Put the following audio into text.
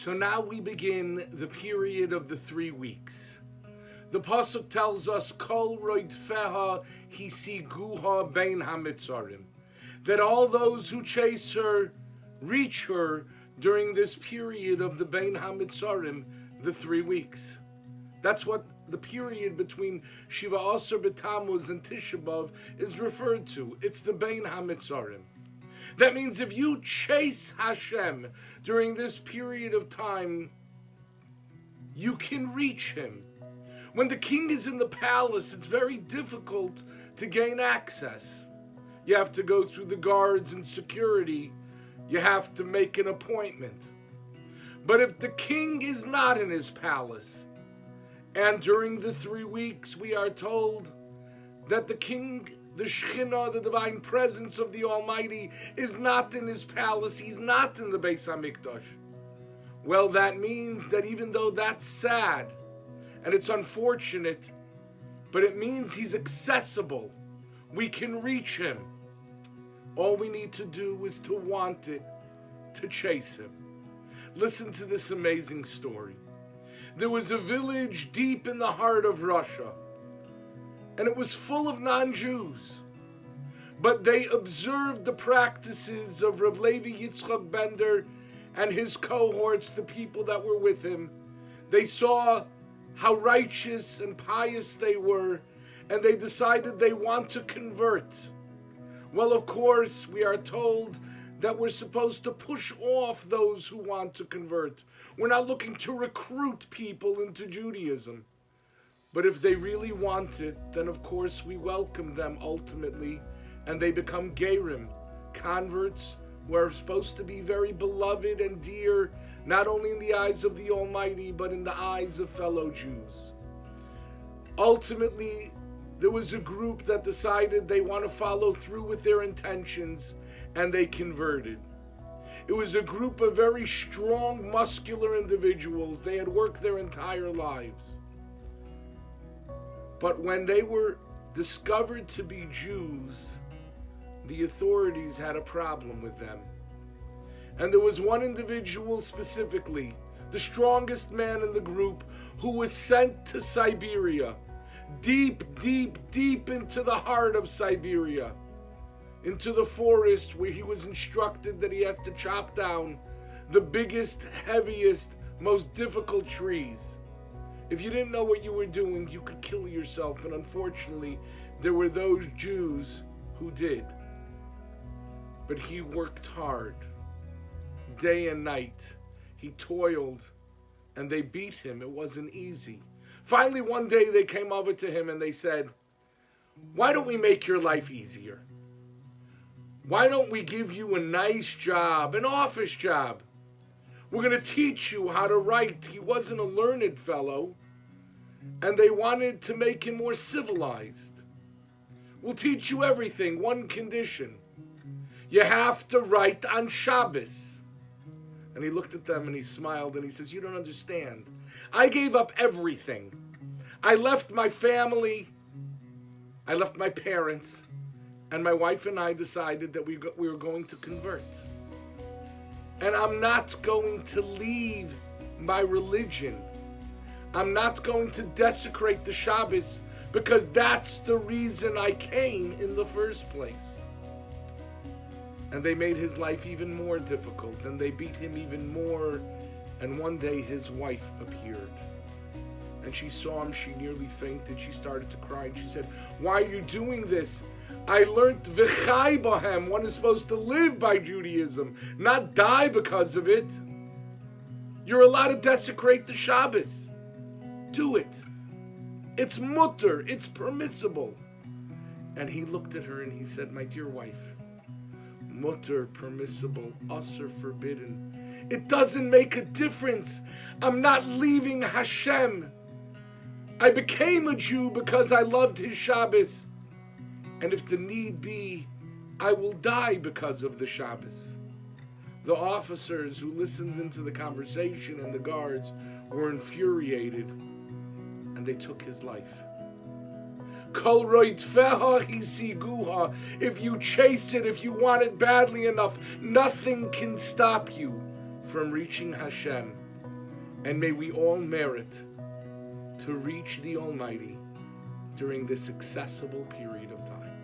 So now we begin the period of the 3 weeks. The pasuk tells us, Kol roidfeha hisiguha bein hamitzarim, that all those who chase her reach her during this period of the bein hamitzarim, the 3 weeks. That's what the period between Shiva Asar B'Tammuz and Tisha B'Av is referred to. It's the bein hamitzarim. That means if you chase Hashem during this period of time, you can reach him. When the king is in the palace, it's very difficult to gain access. You have to go through the guards and security. You have to make an appointment. But if the king is not in his palace, and during the 3 weeks we are told that the king, the Shekhinah, the divine presence of the Almighty, is not in his palace, he's not in the Beis HaMikdash. Well, that means that even though that's sad, and it's unfortunate, but it means he's accessible. We can reach him. All we need to do is to want it, to chase him. Listen to this amazing story. There was a village deep in the heart of Russia, and it was full of non-Jews. But they observed the practices of Rabbi Yechiel Spero and his cohorts, the people that were with him. They saw how righteous and pious they were, and they decided they want to convert. Well, of course, we are told that we're supposed to push off those who want to convert. We're not looking to recruit people into Judaism. But if they really want it, then of course we welcome them ultimately, and they become Gerim, converts who are supposed to be very beloved and dear, not only in the eyes of the Almighty, but in the eyes of fellow Jews. Ultimately, there was a group that decided they want to follow through with their intentions, and they converted. It was a group of very strong, muscular individuals. They had worked their entire lives. But when they were discovered to be Jews, the authorities had a problem with them. And there was one individual specifically, the strongest man in the group, who was sent to Siberia, deep, deep, deep into the heart of Siberia, into the forest where he was instructed that he has to chop down the biggest, heaviest, most difficult trees. If you didn't know what you were doing, you could kill yourself, and unfortunately, there were those Jews who did. But he worked hard, day and night. He toiled, and they beat him. It wasn't easy. Finally, one day they came over to him and they said, "Why don't we make your life easier? Why don't we give you a nice job, an office job? We're going to teach you how to write." He wasn't a learned fellow, and they wanted to make him more civilized. "We'll teach you everything, one condition. You have to write on Shabbos." And he looked at them and he smiled and he says, "You don't understand. I gave up everything. I left my family. I left my parents. And my wife and I decided that we were going to convert. And I'm not going to leave my religion. I'm not going to desecrate the Shabbos, because that's the reason I came in the first place." And they made his life even more difficult, and they beat him even more. And one day his wife appeared, and she saw him. She nearly fainted. She started to cry, and she said, "Why are you doing this? I learned v'chai b'hem." One is supposed to live by Judaism, not die because of it. You're allowed to desecrate the Shabbos. Do it. It's mutter. It's permissible. And he looked at her and he said, "My dear wife, mutter, permissible, asr, forbidden. It doesn't make a difference. I'm not leaving Hashem. I became a Jew because I loved his Shabbos. And if the need be, I will die because of the Shabbos." The officers who listened into the conversation and the guards were infuriated, and they took his life. Kol roitfeha hisiguha. If you chase it, if you want it badly enough, nothing can stop you from reaching Hashem. And may we all merit to reach the Almighty during this accessible period of time.